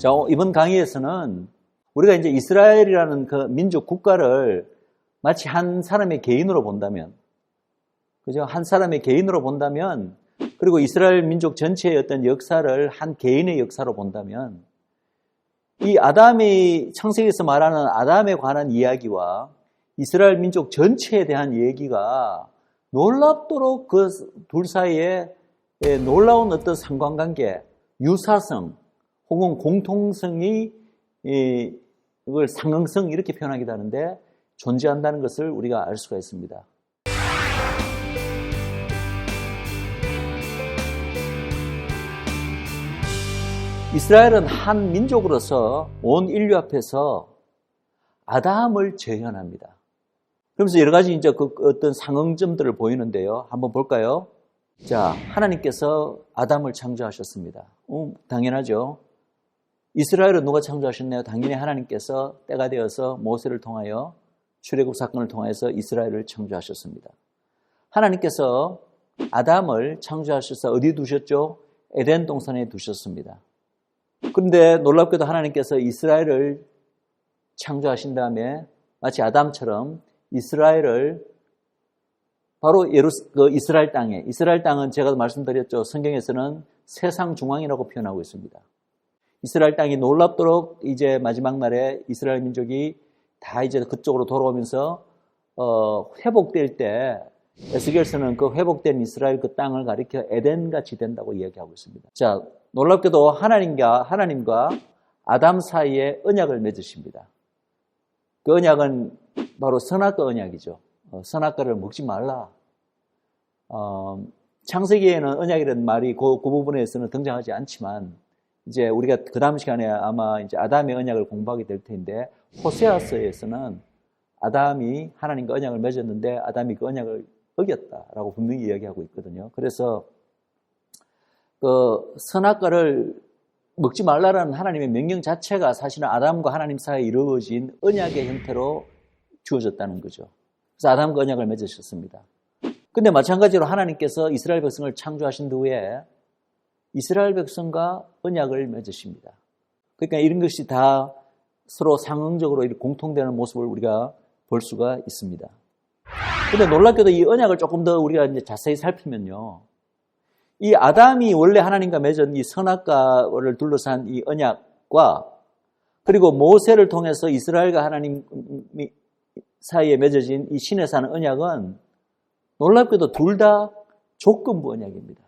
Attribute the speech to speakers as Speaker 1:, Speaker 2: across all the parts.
Speaker 1: 자, 이번 강의에서는 우리가 이제 이스라엘이라는 그 민족 국가를 마치 한 사람의 개인으로 본다면, 그죠? 한 사람의 개인으로 본다면, 그리고 이스라엘 민족 전체의 어떤 역사를 한 개인의 역사로 본다면, 이 아담이, 창세기에서 말하는 아담에 관한 이야기와 이스라엘 민족 전체에 대한 얘기가 놀랍도록 그 둘 사이에 놀라운 어떤 상관관계, 유사성, 혹은 공통성이 이걸 상응성 이렇게 표현하기도 하는데 존재한다는 것을 우리가 알 수가 있습니다. 이스라엘은 한 민족으로서 온 인류 앞에서 아담을 재현합니다. 그러면서 여러 가지 이제 그 어떤 상응점들을 보이는데요. 한번 볼까요? 자, 하나님께서 아담을 창조하셨습니다. 당연하죠. 이스라엘은 누가 창조하셨나요? 당연히 하나님께서 때가 되어서 모세를 통하여 출애굽 사건을 통해서 이스라엘을 창조하셨습니다. 하나님께서 아담을 창조하셔서 어디 두셨죠? 에덴 동산에 두셨습니다. 그런데 놀랍게도 하나님께서 이스라엘을 창조하신 다음에 마치 아담처럼 이스라엘을 바로 이스라엘 땅에, 이스라엘 땅은 제가 말씀드렸죠. 성경에서는 세상 중앙이라고 표현하고 있습니다. 이스라엘 땅이 놀랍도록 이제 마지막 날에 이스라엘 민족이 다 이제 그쪽으로 돌아오면서 회복될 때 에스겔서는 그 회복된 이스라엘 그 땅을 가리켜 에덴같이 된다고 이야기하고 있습니다. 자, 놀랍게도 하나님과 아담 사이에 언약을 맺으십니다. 그 언약은 바로 선악과 언약이죠. 선악과를 먹지 말라. 창세기에는 언약이라는 말이 그 부분에서는 등장하지 않지만 이제 우리가 그 다음 시간에 아마 이제 아담의 언약을 공부하게 될 텐데 호세아서에서는 아담이 하나님과 언약을 맺었는데 아담이 그 언약을 어겼다라고 분명히 이야기하고 있거든요. 그래서 그 선악과를 먹지 말라라는 하나님의 명령 자체가 사실은 아담과 하나님 사이에 이루어진 언약의 형태로 주어졌다는 거죠. 그래서 아담과 언약을 맺으셨습니다. 근데 마찬가지로 하나님께서 이스라엘 백성을 창조하신 후에 이스라엘 백성과 언약을 맺으십니다. 그러니까 이런 것이 다 서로 상응적으로 공통되는 모습을 우리가 볼 수가 있습니다. 근데 놀랍게도 이 언약을 조금 더 우리가 이제 자세히 살피면요. 이 아담이 원래 하나님과 맺은 이 선악과를 둘러싼 이 언약과 그리고 모세를 통해서 이스라엘과 하나님 사이에 맺어진 이 신에 사는 언약은 놀랍게도 둘 다 조건부 언약입니다.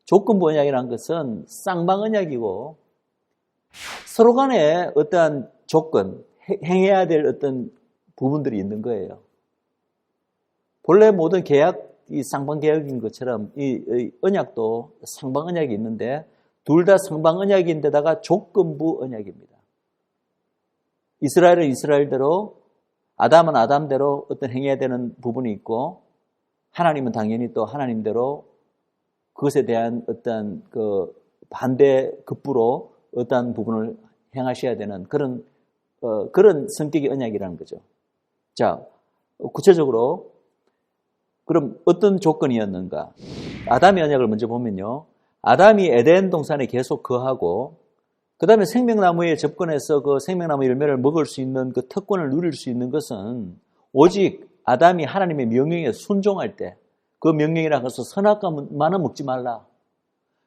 Speaker 1: 조건부 언약이라는 것은 쌍방 언약이고 서로 간에 어떠한 조건, 행해야 될 어떤 부분들이 있는 거예요. 본래 모든 계약이 쌍방 계약인 것처럼 이 언약도 상방 언약이 있는데 둘 다 상방 언약인데다가 조건부 언약입니다. 이스라엘은 이스라엘대로 아담은 아담대로 어떤 행해야 되는 부분이 있고 하나님은 당연히 또 하나님대로 그것에 대한 어떤 그 반대 급부로 어떤 부분을 행하셔야 되는 그런 성격의 언약이라는 거죠. 자, 구체적으로 그럼 어떤 조건이었는가? 아담의 언약을 먼저 보면요. 아담이 에덴 동산에 계속 거하고 그 다음에 생명나무에 접근해서 그 생명나무 열매를 먹을 수 있는 그 특권을 누릴 수 있는 것은 오직 아담이 하나님의 명령에 순종할 때 그 명령이라 해서 선악과만은 먹지 말라.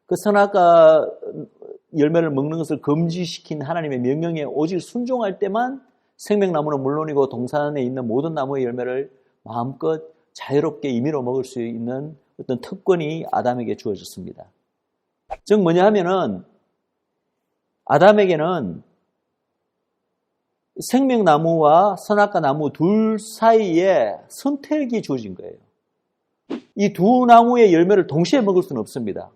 Speaker 1: 그 선악과 열매를 먹는 것을 금지시킨 하나님의 명령에 오직 순종할 때만 생명나무는 물론이고 동산에 있는 모든 나무의 열매를 마음껏 자유롭게 임의로 먹을 수 있는 어떤 특권이 아담에게 주어졌습니다. 즉 뭐냐 하면은 아담에게는 생명나무와 선악과 나무 둘 사이에 선택이 주어진 거예요. 이 두 나무의 열매를 동시에 먹을 수는 없습니다.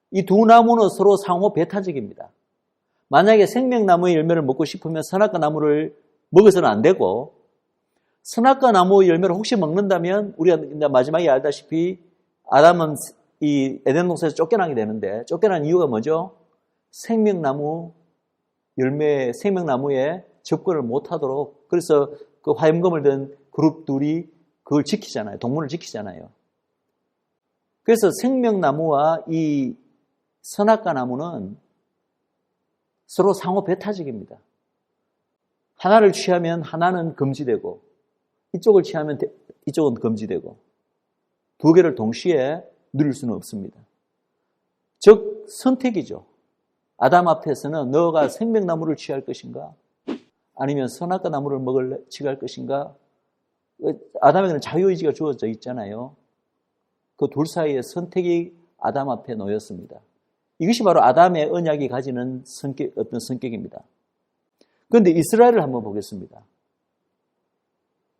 Speaker 1: 이 두 나무는 서로 상호 배타적입니다. 만약에 생명나무의 열매를 먹고 싶으면 선악과 나무를 먹어서는 안 되고 선악과 나무 열매를 혹시 먹는다면 우리가 마지막에 알다시피 아담은 이 에덴 동산에서 쫓겨나게 되는데 쫓겨난 이유가 뭐죠? 생명나무 열매, 생명나무에 접근을 못하도록 그래서 그 화염검을 든 그룹 둘이 그걸 지키잖아요. 동문을 지키잖아요. 그래서 생명나무와 이 선악과 나무는 서로 상호 배타적입니다. 하나를 취하면 하나는 금지되고 이쪽을 취하면 이쪽은 금지되고 두 개를 동시에 누릴 수는 없습니다. 즉 선택이죠. 아담 앞에서는 너가 생명나무를 취할 것인가 아니면 선악과 나무를 취할 것인가. 아담에게는 자유의지가 주어져 있잖아요. 그 둘 사이의 선택이 아담 앞에 놓였습니다. 이것이 바로 아담의 언약이 가지는 어떤 성격입니다. 그런데 이스라엘을 한번 보겠습니다.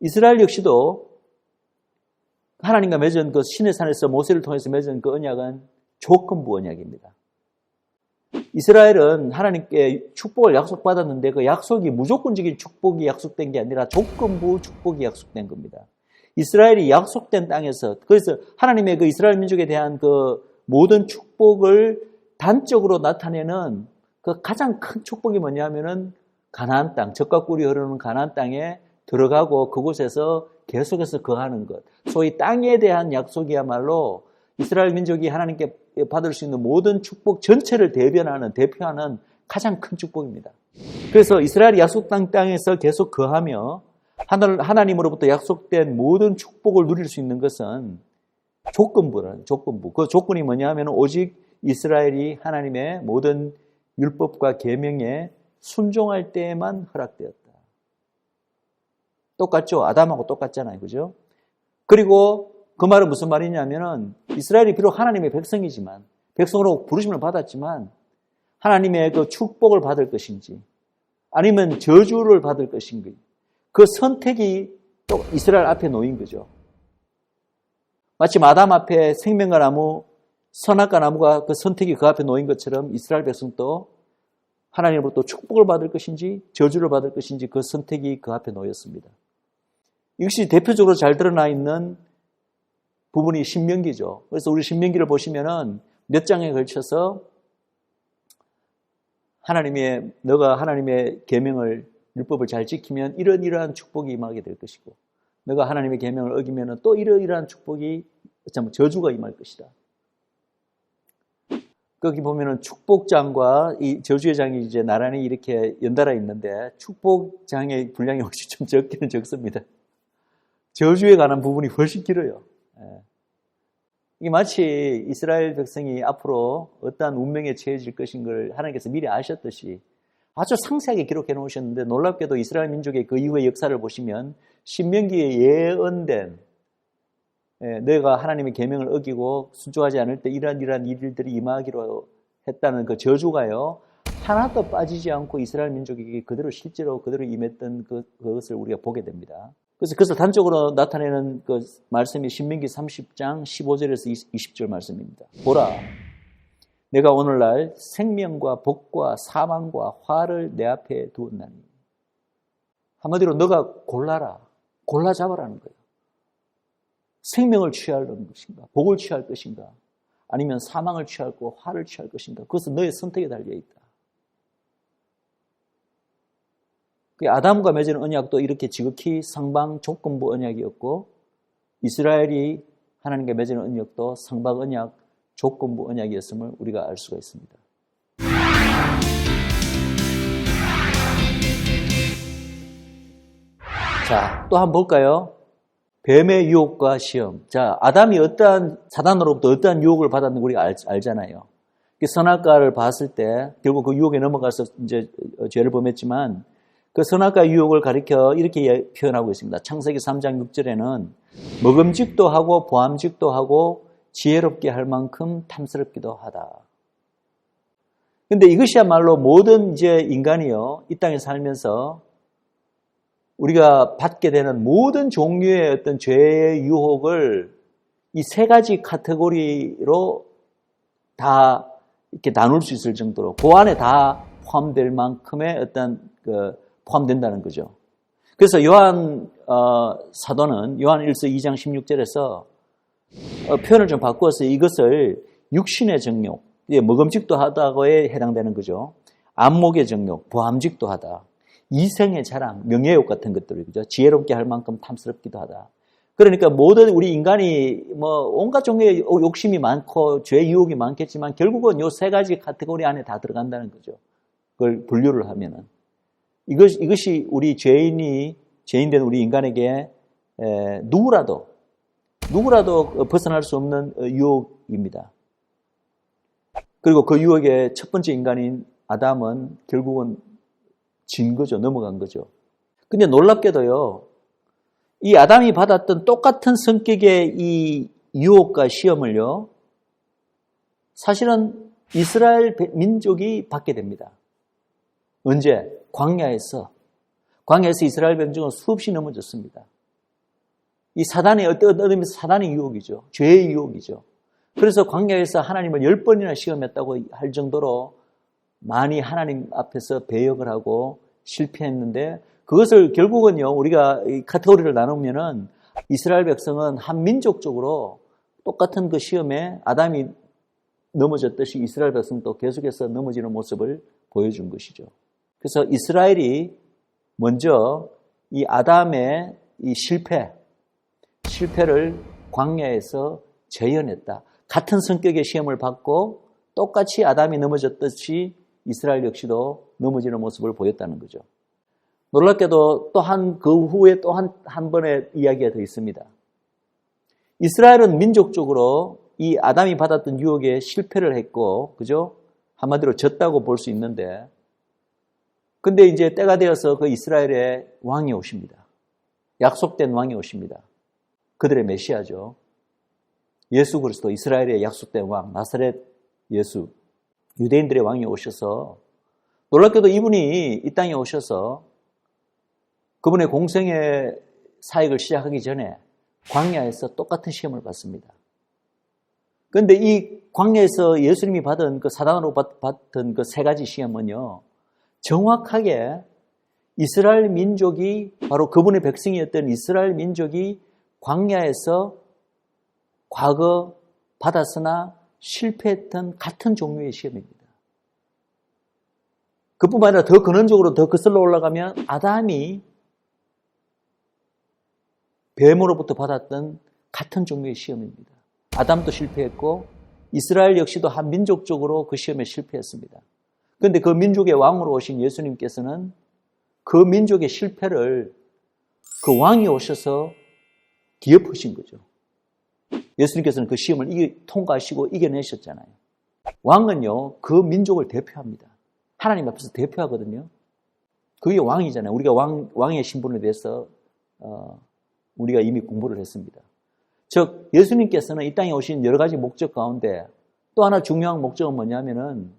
Speaker 1: 이스라엘 역시도 하나님과 맺은 그 신의 산에서 모세를 통해서 맺은 그 언약은 조건부 언약입니다. 이스라엘은 하나님께 축복을 약속받았는데 그 약속이 무조건적인 축복이 약속된 게 아니라 조건부 축복이 약속된 겁니다. 이스라엘이 약속된 땅에서, 그래서 하나님의 그 이스라엘 민족에 대한 그 모든 축복을 단적으로 나타내는 그 가장 큰 축복이 뭐냐면은 가나안 땅, 젖과 꿀이 흐르는 가나안 땅에 들어가고 그곳에서 계속해서 거하는 것. 소위 땅에 대한 약속이야말로 이스라엘 민족이 하나님께 받을 수 있는 모든 축복 전체를 대표하는 가장 큰 축복입니다. 그래서 이스라엘이 약속 땅에서 계속 거하며 하나님으로부터 약속된 모든 축복을 누릴 수 있는 것은 조건부라는 조건부. 그 조건이 뭐냐면 오직 이스라엘이 하나님의 모든 율법과 계명에 순종할 때에만 허락되었다. 똑같죠? 아담하고 똑같잖아요. 그죠? 그리고 그 말은 무슨 말이냐면은 이스라엘이 비록 하나님의 백성이지만 백성으로 부르심을 받았지만 하나님의 그 축복을 받을 것인지 아니면 저주를 받을 것인지 그 선택이 또 이스라엘 앞에 놓인 거죠. 마치 아담 앞에 생명과 나무, 선악과 나무가 그 선택이 그 앞에 놓인 것처럼 이스라엘 백성도 하나님으로부터 축복을 받을 것인지 저주를 받을 것인지 그 선택이 그 앞에 놓였습니다. 이것이 대표적으로 잘 드러나 있는 부분이 신명기죠. 그래서 우리 신명기를 보시면은 몇 장에 걸쳐서 너가 하나님의 계명을 율법을 잘 지키면 이러한 축복이 임하게 될 것이고 너가 하나님의 계명을 어기면 또 이러이러한 축복이 저주가 임할 것이다. 거기 보면은 축복장과 이 저주의 장이 이제 나란히 이렇게 연달아 있는데 축복장의 분량이 혹시 좀 적기는 적습니다. 저주에 관한 부분이 훨씬 길어요. 이게 마치 이스라엘 백성이 앞으로 어떠한 운명에 처해질 것인 걸 하나님께서 미리 아셨듯이 아주 상세하게 기록해 놓으셨는데 놀랍게도 이스라엘 민족의 그 이후의 역사를 보시면 신명기에 예언된 너희가 하나님의 계명을 어기고 순종하지 않을 때 이러한 일들이 임하기로 했다는 그 저주가요 하나도 빠지지 않고 이스라엘 민족에게 실제로 그대로 임했던 그것을 우리가 보게 됩니다. 그래서 그것을 단적으로 나타내는 그 말씀이 신명기 30장 15절에서 20절 말씀입니다. 보라, 내가 오늘날 생명과 복과 사망과 화를 내 앞에 두었나니. 한마디로 너가 골라 잡아라는 거예요. 생명을 취할 것인가, 복을 취할 것인가, 아니면 사망을 취하고 화를 취할 것인가. 그것은 너의 선택에 달려있다. 아담과 맺은 언약도 이렇게 지극히 상방 조건부 언약이었고 이스라엘이 하나님과 맺은 언약도 상방 언약, 조건부 언약이었음을 우리가 알 수가 있습니다. 자, 또 한번 볼까요? 뱀의 유혹과 시험. 자, 아담이 사단으로부터 어떠한 유혹을 받았는지 우리가 알잖아요. 선악과를 봤을 때 결국 그 유혹에 넘어가서 이제 죄를 범했지만 그 선악과 유혹을 가리켜 이렇게 표현하고 있습니다. 창세기 3장 6절에는 먹음직도 하고 보암직도 하고 지혜롭게 할 만큼 탐스럽기도 하다. 근데 이것이야말로 모든 이제 인간이요, 이 땅에 살면서 우리가 받게 되는 모든 종류의 어떤 죄의 유혹을 이 세 가지 카테고리로 다 이렇게 나눌 수 있을 정도로 그 안에 다 포함될 만큼의 어떤 포함된다는 거죠. 그래서 요한 사도는 요한 1서 2장 16절에서 표현을 좀 바꾸어서 이것을 육신의 정욕, 먹음직도 하다고에 해당되는 거죠. 안목의 정욕, 보암직도 하다, 이생의 자랑, 명예욕 같은 것들이죠. 지혜롭게 할 만큼 탐스럽기도 하다. 그러니까 모든 우리 인간이 온갖 종류의 욕심이 많고 죄 유혹이 많겠지만 결국은 요 세 가지 카테고리 안에 다 들어간다는 거죠. 걸 분류를 하면은 이것이 우리 죄인된 우리 인간에게 누구라도 벗어날 수 없는 유혹입니다. 그리고 그 유혹의 첫 번째 인간인 아담은 결국은 진 거죠. 넘어간 거죠. 근데 놀랍게도요, 이 아담이 받았던 똑같은 성격의 이 유혹과 시험을요, 사실은 이스라엘 민족이 받게 됩니다. 언제? 광야에서 이스라엘 백성은 수없이 넘어졌습니다. 이 사단의 어떤 의미에서 사단의 유혹이죠. 죄의 유혹이죠. 그래서 광야에서 하나님을 10번이나 시험했다고 할 정도로 많이 하나님 앞에서 배역을 하고 실패했는데, 그것을 결국은요, 우리가 이 카테고리를 나누면은 이스라엘 백성은 한 민족적으로 똑같은 그 시험에 아담이 넘어졌듯이 이스라엘 백성도 계속해서 넘어지는 모습을 보여준 것이죠. 그래서 이스라엘이 먼저 이 아담의 이 실패를 광야에서 재현했다. 같은 성격의 시험을 받고 똑같이 아담이 넘어졌듯이 이스라엘 역시도 넘어지는 모습을 보였다는 거죠. 놀랍게도 또한 그 후에 또 한 번의 이야기가 더 있습니다. 이스라엘은 민족적으로 이 아담이 받았던 유혹에 실패를 했고, 그죠? 한마디로 졌다고 볼 수 있는데, 근데 이제 때가 되어서 그 이스라엘의 왕이 오십니다. 약속된 왕이 오십니다. 그들의 메시아죠. 예수 그리스도, 이스라엘의 약속된 왕, 나사렛 예수, 유대인들의 왕이 오셔서, 놀랍게도 이분이 이 땅에 오셔서 그분의 공생의 사역을 시작하기 전에 광야에서 똑같은 시험을 받습니다. 그런데 이 광야에서 예수님이 받은 그 사단으로 받던 그 세 가지 시험은요, 정확하게 이스라엘 민족이, 바로 그분의 백성이었던 이스라엘 민족이 광야에서 과거 받았으나 실패했던 같은 종류의 시험입니다. 그뿐만 아니라 더 근원적으로 더 거슬러 올라가면 아담이 뱀으로부터 받았던 같은 종류의 시험입니다. 아담도 실패했고 이스라엘 역시도 한 민족적으로 그 시험에 실패했습니다. 그런데 그 민족의 왕으로 오신 예수님께서는 그 민족의 실패를 그 왕이 오셔서 뒤엎으신 거죠. 예수님께서는 그 시험을 통과하시고 이겨내셨잖아요. 왕은요, 그 민족을 대표합니다. 하나님 앞에서 대표하거든요. 그게 왕이잖아요. 우리가 왕의 신분에 대해서 우리가 이미 공부를 했습니다. 즉 예수님께서는 이 땅에 오신 여러 가지 목적 가운데 또 하나 중요한 목적은 뭐냐면은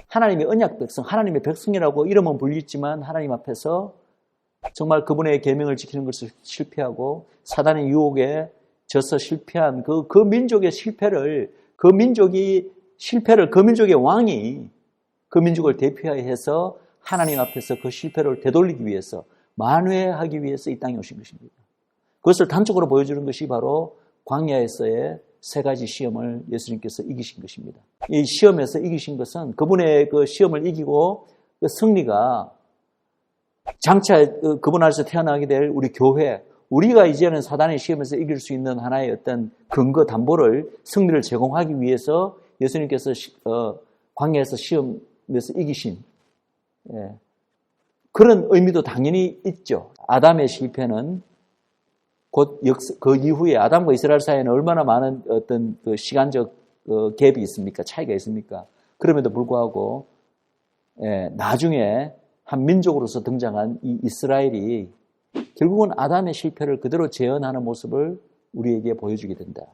Speaker 1: 하나님의 언약 백성, 하나님의 백성이라고 이름은 불리지만 하나님 앞에서 정말 그분의 계명을 지키는 것을 실패하고 사단의 유혹에 져서 실패한 그 민족의 실패를, 그 민족의 왕이 그 민족을 대표해서 하나님 앞에서 그 실패를 되돌리기 위해서, 만회하기 위해서 이 땅에 오신 것입니다. 그것을 단적으로 보여주는 것이 바로 광야에서의 세 가지 시험을 예수님께서 이기신 것입니다. 이 시험에서 이기신 것은 그분의 그 시험을 이기고 그 승리가 장차 그분 안에서 태어나게 될 우리 교회, 우리가 이제는 사단의 시험에서 이길 수 있는 하나의 어떤 근거 담보를, 승리를 제공하기 위해서 예수님께서 광야에서 시험에서 이기신 그런 의미도 당연히 있죠. 아담의 실패는 곧 그 이후에 아담과 이스라엘 사이에는 얼마나 많은 어떤 그 시간적 갭이 있습니까? 차이가 있습니까? 그럼에도 불구하고 나중에 한 민족으로서 등장한 이 이스라엘이 결국은 아담의 실패를 그대로 재현하는 모습을 우리에게 보여주게 된다.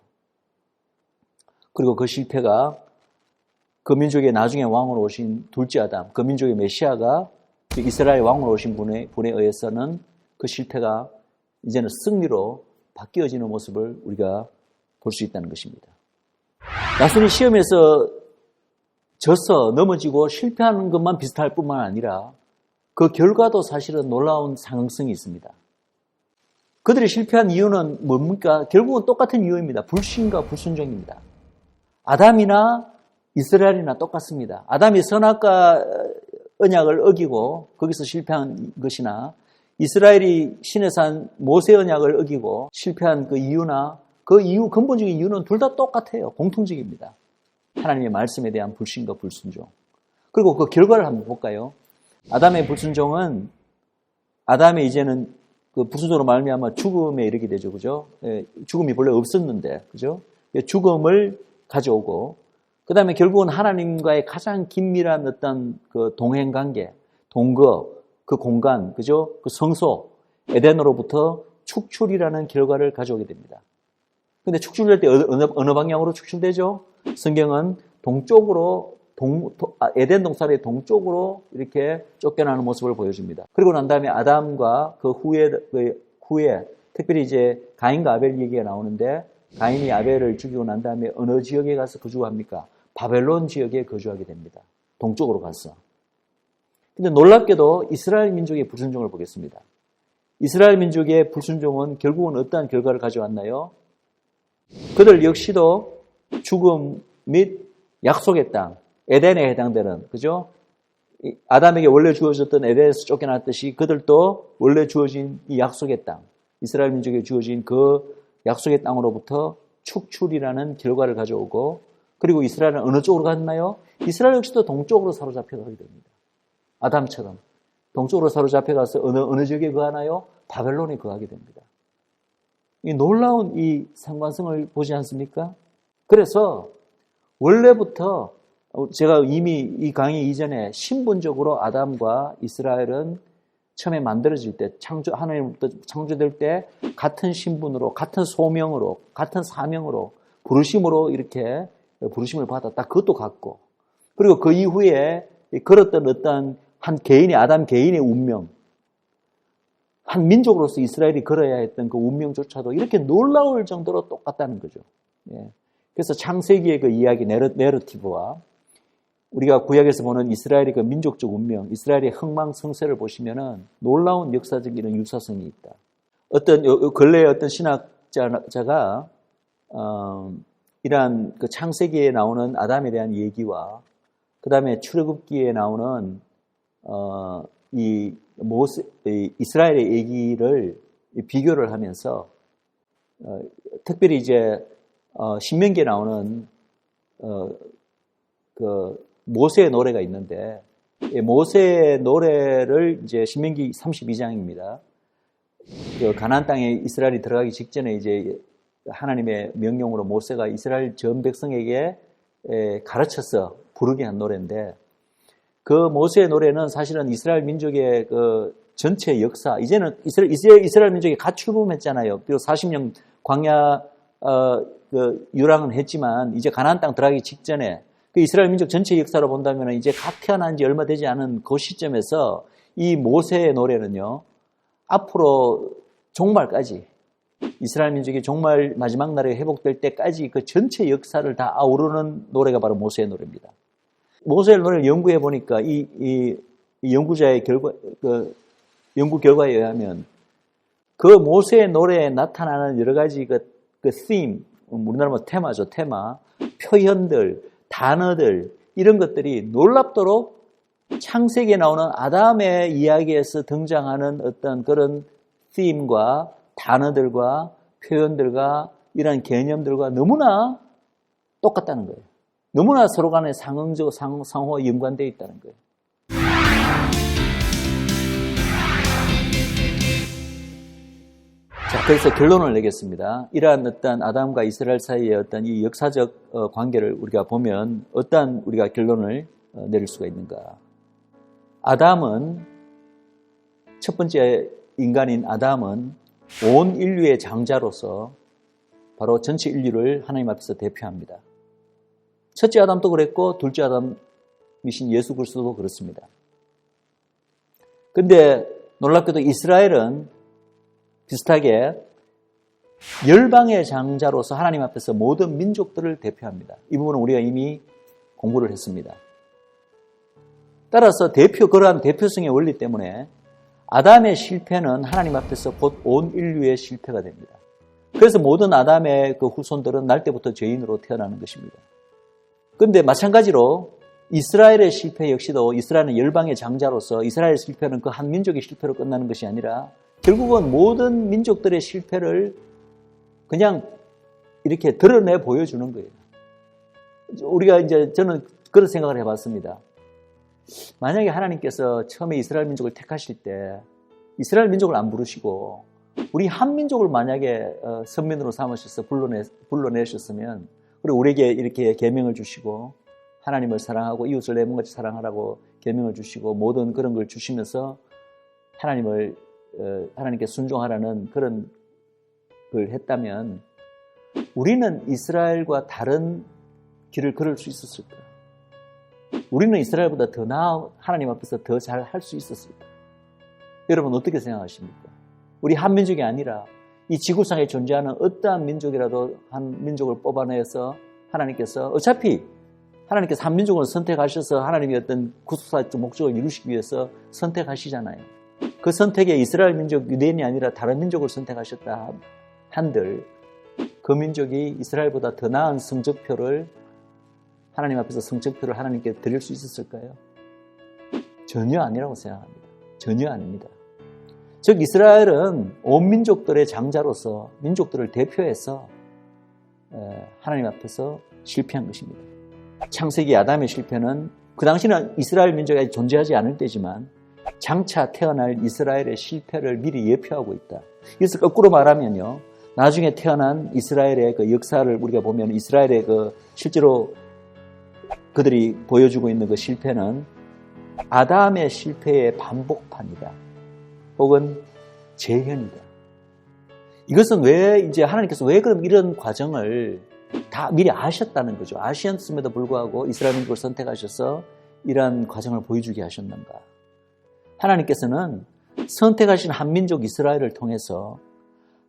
Speaker 1: 그리고 그 실패가 그 민족의 나중에 왕으로 오신 둘째 아담, 그 민족의 메시아가 이스라엘 왕으로 오신 분에 의해서는 그 실패가 이제는 승리로 바뀌어지는 모습을 우리가 볼 수 있다는 것입니다. 단순히 시험에서 져서 넘어지고 실패하는 것만 비슷할 뿐만 아니라 그 결과도 사실은 놀라운 상응성이 있습니다. 그들이 실패한 이유는 뭡니까? 결국은 똑같은 이유입니다. 불신과 불순종입니다. 아담이나 이스라엘이나 똑같습니다. 아담이 선악과 언약을 어기고 거기서 실패한 것이나 이스라엘이 신의 산 모세 언약을 어기고 실패한 그 이유나 그 이유, 근본적인 이유는 둘 다 똑같아요. 공통적입니다. 하나님의 말씀에 대한 불신과 불순종. 그리고 그 결과를 한번 볼까요? 아담의 불순종은 아담의 이제는 그 불순종으로 말미암아 죽음에 이르게 되죠, 그죠? 예, 죽음이 본래 없었는데, 그죠? 죽음을 가져오고, 그 다음에 결국은 하나님과의 가장 긴밀한 어떤 그 동행 관계, 동거, 그 공간, 그죠? 그 성소, 에덴으로부터 축출이라는 결과를 가져오게 됩니다. 근데 축출될 때 어느 방향으로 축출되죠? 성경은 동쪽으로, 에덴 동산의 동쪽으로 이렇게 쫓겨나는 모습을 보여줍니다. 그리고 난 다음에 아담과 그 후에, 특별히 이제 가인과 아벨 얘기가 나오는데, 가인이 아벨을 죽이고 난 다음에 어느 지역에 가서 거주합니까? 바벨론 지역에 거주하게 됩니다. 동쪽으로 가서. 근데 놀랍게도 이스라엘 민족의 불순종을 보겠습니다. 이스라엘 민족의 불순종은 결국은 어떠한 결과를 가져왔나요? 그들 역시도 죽음 및 약속의 땅, 에덴에 해당되는, 그죠? 아담에게 원래 주어졌던 에덴에서 쫓겨났듯이 그들도 원래 주어진 이 약속의 땅, 이스라엘 민족에 주어진 그 약속의 땅으로부터 축출이라는 결과를 가져오고, 그리고 이스라엘은 어느 쪽으로 갔나요? 이스라엘 역시도 동쪽으로 사로잡혀가게 됩니다. 아담처럼 동쪽으로 사로잡혀가서 어느 지역에 거하나요? 바벨론에 거하게 됩니다. 이 놀라운 이 상관성을 보지 않습니까? 그래서 원래부터 제가 이미 이 강의 이전에 신분적으로 아담과 이스라엘은 처음에 만들어질 때, 하나님부터 창조될 때 같은 신분으로, 같은 소명으로, 같은 사명으로, 부르심으로 이렇게 부르심을 받았다. 그것도 같고, 그리고 그 이후에 걸었던 어떤 한 개인의, 아담 개인의 운명, 한 민족으로서 이스라엘이 걸어야 했던 그 운명조차도 이렇게 놀라울 정도로 똑같다는 거죠. 예. 그래서 창세기의 그 이야기, 내러티브와 우리가 구약에서 보는 이스라엘의 그 민족적 운명, 이스라엘의 흥망성쇠를 보시면은 놀라운 역사적 이런 유사성이 있다. 근래의 어떤 신학자가, 이러한 그 창세기에 나오는 아담에 대한 얘기와 그 다음에 출애굽기에 나오는, 이스라엘의 얘기를 비교를 하면서, 특별히 이제, 신명기에 나오는, 모세의 노래가 있는데, 모세의 노래를 이제 신명기 32장입니다. 그 가나안 땅에 이스라엘이 들어가기 직전에 이제 하나님의 명령으로 모세가 이스라엘 전 백성에게 가르쳐서 부르게 한 노래인데, 그 모세의 노래는 사실은 이스라엘 민족의 그 전체 역사, 이제는 이스라엘 민족이 갓 출범했잖아요. 비록 40년 광야 유랑은 했지만 이제 가나안 땅 들어가기 직전에 그 이스라엘 민족 전체 역사로 본다면 이제 갓 태어난 지 얼마 되지 않은 그 시점에서 이 모세의 노래는요, 앞으로 종말까지, 이스라엘 민족이 종말 마지막 날에 회복될 때까지 그 전체 역사를 다 아우르는 노래가 바로 모세의 노래입니다. 모세의 노래를 연구해 보니까 이 연구자의 연구 결과에 의하면 그 모세의 노래에 나타나는 여러 가지 그 theme, 우리나라 뭐 테마죠, 테마, 표현들, 단어들, 이런 것들이 놀랍도록 창세기에 나오는 아담의 이야기에서 등장하는 어떤 그런 theme과 단어들과 표현들과 이런 개념들과 너무나 똑같다는 거예요. 너무나 서로 간에 상응적, 상호 연관되어 있다는 거예요. 자, 그래서 결론을 내겠습니다. 이러한 어떤 아담과 이스라엘 사이의 어떤 이 역사적 관계를 우리가 보면 어떠한 우리가 결론을 내릴 수가 있는가? 아담은, 첫 번째 인간인 아담은 온 인류의 장자로서 바로 전체 인류를 하나님 앞에서 대표합니다. 첫째 아담도 그랬고 둘째 아담이신 예수 그리스도도 그렇습니다. 그런데 놀랍게도 이스라엘은 비슷하게 열방의 장자로서 하나님 앞에서 모든 민족들을 대표합니다. 이 부분은 우리가 이미 공부를 했습니다. 따라서 그러한 대표성의 원리 때문에 아담의 실패는 하나님 앞에서 곧 온 인류의 실패가 됩니다. 그래서 모든 아담의 그 후손들은 날 때부터 죄인으로 태어나는 것입니다. 그런데 마찬가지로 이스라엘의 실패 역시도 이스라엘은 열방의 장자로서 이스라엘의 실패는 그 한 민족의 실패로 끝나는 것이 아니라 결국은 모든 민족들의 실패를 그냥 이렇게 드러내 보여주는 거예요. 우리가 이제 저는 그런 생각을 해봤습니다. 만약에 하나님께서 처음에 이스라엘 민족을 택하실 때 이스라엘 민족을 안 부르시고 우리 한 민족을 만약에 선민으로 삼으셔서 불러내셨으면, 그리고 우리에게 이렇게 계명을 주시고 하나님을 사랑하고 이웃을 내 몸같이 사랑하라고 계명을 주시고 모든 그런 걸 주시면서 하나님께 순종하라는 그런 걸 했다면 우리는 이스라엘과 다른 길을 걸을 수 있었을까? 우리는 이스라엘보다 더 나아 하나님 앞에서 더 잘 할 수 있었을까? 여러분 어떻게 생각하십니까? 우리 한 민족이 아니라 이 지구상에 존재하는 어떠한 민족이라도 한 민족을 뽑아내서 하나님께서 어차피 하나님께서 한 민족을 선택하셔서 하나님의 어떤 구속사적 목적을 이루시기 위해서 선택하시잖아요. 그 선택에 이스라엘 민족 유대인이 아니라 다른 민족을 선택하셨다 한들 그 민족이 이스라엘보다 더 나은 성적표를 하나님 앞에서 성적표를 하나님께 드릴 수 있었을까요? 전혀 아니라고 생각합니다. 전혀 아닙니다. 즉 이스라엘은 온 민족들의 장자로서 민족들을 대표해서 하나님 앞에서 실패한 것입니다. 창세기 아담의 실패는 그 당시는 이스라엘 민족이 존재하지 않을 때지만 장차 태어날 이스라엘의 실패를 미리 예표하고 있다. 이것을 거꾸로 말하면요, 나중에 태어난 이스라엘의 그 역사를 우리가 보면 이스라엘의 그 실제로 그들이 보여주고 있는 그 실패는 아담의 실패의 반복판이다. 혹은 재현이다. 이것은 왜 이제 하나님께서 왜 그럼 이런 과정을 다 미리 아셨다는 거죠. 아셨음에도 불구하고 이스라엘 민족을 선택하셔서 이러한 과정을 보여주게 하셨는가. 하나님께서는 선택하신 한민족 이스라엘을 통해서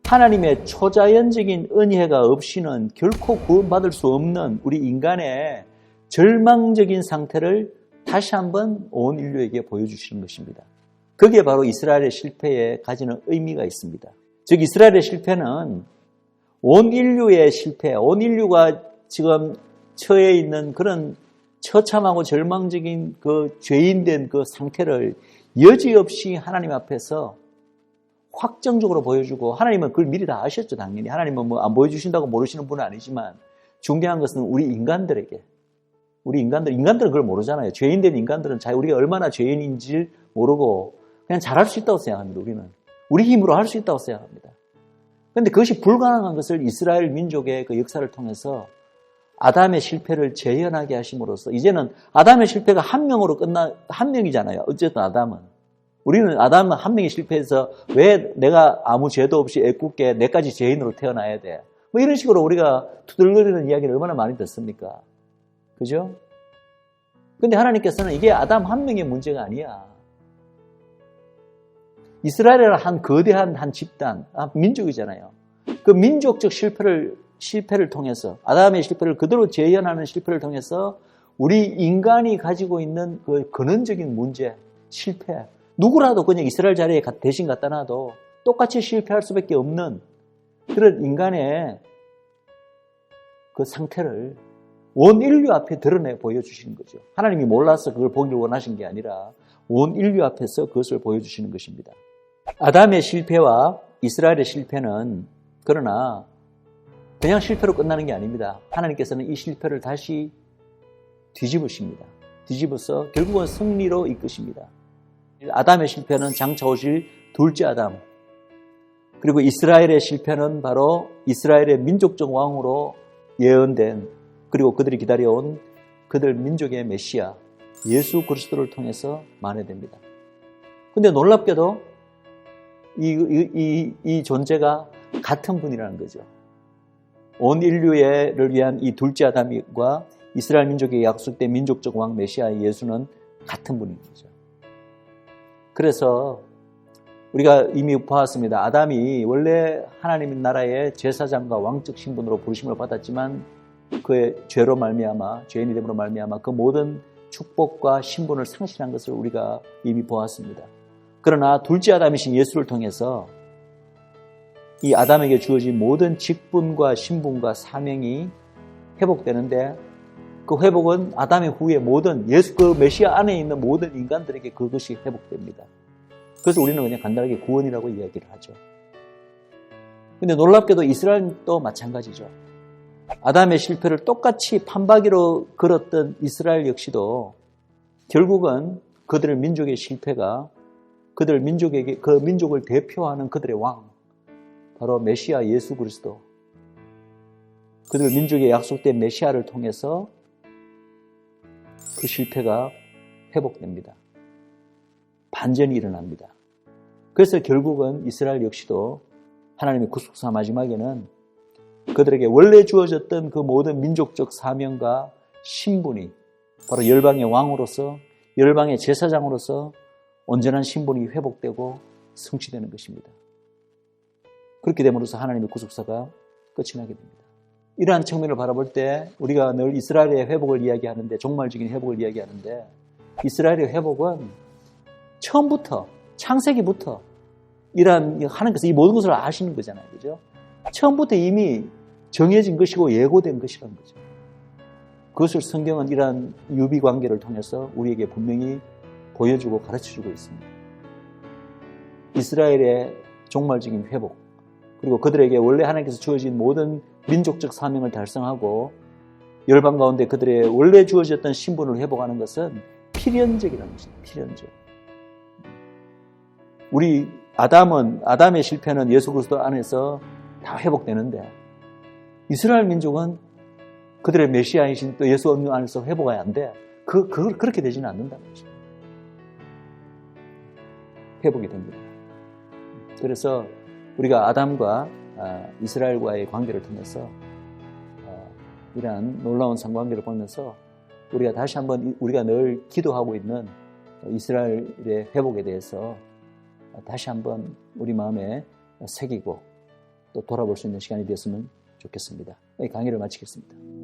Speaker 1: 하나님의 초자연적인 은혜가 없이는 결코 구원받을 수 없는 우리 인간의 절망적인 상태를 다시 한번 온 인류에게 보여주시는 것입니다. 그게 바로 이스라엘의 실패에 가지는 의미가 있습니다. 즉 이스라엘의 실패는 온 인류의 실패, 온 인류가 지금 처해 있는 그런 처참하고 절망적인 그 죄인된 그 상태를 여지없이 하나님 앞에서 확정적으로 보여주고, 하나님은 그걸 미리 다 아셨죠, 당연히. 하나님은 뭐 안 보여주신다고 모르시는 분은 아니지만 중요한 것은 우리 인간들에게, 인간들은 그걸 모르잖아요. 죄인된 인간들은 우리가 얼마나 죄인인지 모르고 그냥 잘할 수 있다고 생각합니다. 우리는 우리 힘으로 할 수 있다고 생각합니다. 그런데 그것이 불가능한 것을 이스라엘 민족의 그 역사를 통해서 아담의 실패를 재현하게 하심으로써 이제는 아담의 실패가 한 명이잖아요. 어쨌든 우리는 아담은 한 명이 실패해서 왜 내가 아무 죄도 없이 애꿎게 내까지 죄인으로 태어나야 돼? 뭐 이런 식으로 우리가 투덜거리는 이야기를 얼마나 많이 듣습니까? 그죠? 근데 하나님께서는 이게 아담 한 명의 문제가 아니야. 이스라엘이라는 한 거대한 한 집단, 민족이잖아요. 그 민족적 실패를 통해서, 아담의 실패를 그대로 재현하는 실패를 통해서 우리 인간이 가지고 있는 그 근원적인 문제, 실패, 누구라도 그냥 이스라엘 자리에 대신 갖다 놔도 똑같이 실패할 수밖에 없는 그런 인간의 그 상태를 온 인류 앞에 드러내 보여주시는 거죠. 하나님이 몰라서 그걸 보기를 원하신 게 아니라 온 인류 앞에서 그것을 보여주시는 것입니다. 아담의 실패와 이스라엘의 실패는 그러나 그냥 실패로 끝나는 게 아닙니다. 하나님께서는 이 실패를 다시 뒤집으십니다. 뒤집어서 결국은 승리로 이끄십니다. 아담의 실패는 장차 오실 둘째 아담, 그리고 이스라엘의 실패는 바로 이스라엘의 민족적 왕으로 예언된, 그리고 그들이 기다려온 그들 민족의 메시아 예수 그리스도를 통해서 만회됩니다. 근데 놀랍게도 이 존재가 같은 분이라는 거죠. 온 인류를 위한 이 둘째 아담과 이스라엘 민족의 약속된 민족적 왕 메시아 예수는 같은 분인 거죠. 그래서 우리가 이미 보았습니다. 아담이 원래 하나님 나라의 제사장과 왕적 신분으로 부르심을 받았지만 그의 죄로 말미암아, 죄인이 됨으로 말미암아 그 모든 축복과 신분을 상실한 것을 우리가 이미 보았습니다. 그러나 둘째 아담이신 예수를 통해서 이 아담에게 주어진 모든 직분과 신분과 사명이 회복되는데, 그 회복은 아담의 후에 모든 그 메시아 안에 있는 모든 인간들에게 그것이 회복됩니다. 그래서 우리는 그냥 간단하게 구원이라고 이야기를 하죠. 근데 놀랍게도 이스라엘도 마찬가지죠. 아담의 실패를 똑같이 판박이로 걸었던 이스라엘 역시도 결국은 그들의 민족의 실패가 그들 민족에게 그 민족을 대표하는 그들의 왕, 바로 메시아 예수 그리스도, 그들 민족의 약속된 메시아를 통해서 그 실패가 회복됩니다. 반전이 일어납니다. 그래서 결국은 이스라엘 역시도 하나님의 구속사 마지막에는 그들에게 원래 주어졌던 그 모든 민족적 사명과 신분이 바로 열방의 왕으로서, 열방의 제사장으로서 온전한 신분이 회복되고 성취되는 것입니다. 그렇게 됨으로써 하나님의 구속사가 끝이 나게 됩니다. 이러한 측면을 바라볼 때 우리가 늘 이스라엘의 회복을 이야기하는데, 종말적인 회복을 이야기하는데, 이스라엘의 회복은 처음부터, 창세기부터 이러한 하나님께서 이 모든 것을 아시는 거잖아요. 그죠? 처음부터 이미 정해진 것이고 예고된 것이라는 거죠. 그것을 성경은 이러한 유비 관계를 통해서 우리에게 분명히 보여주고 가르쳐주고 있습니다. 이스라엘의 종말적인 회복, 그리고 그들에게 원래 하나님께서 주어진 모든 민족적 사명을 달성하고 열방 가운데 그들의 원래 주어졌던 신분을 회복하는 것은 필연적이라는 것입니다. 필연적. 우리 아담의 실패는 예수 그리스도 안에서 다 회복되는데, 이스라엘 민족은 그들의 메시아이신 또 예수 안에서 회복이 안 돼. 그렇게 되지는 않는다는 거죠. 회복이 됩니다. 그래서 우리가 아담과 이스라엘과의 관계를 통해서 이러한 놀라운 상관계를 보면서 우리가 다시 한번 우리가 늘 기도하고 있는 이스라엘의 회복에 대해서 다시 한번 우리 마음에 새기고 또 돌아볼 수 있는 시간이 되었으면 좋겠습니다. 강의를 마치겠습니다.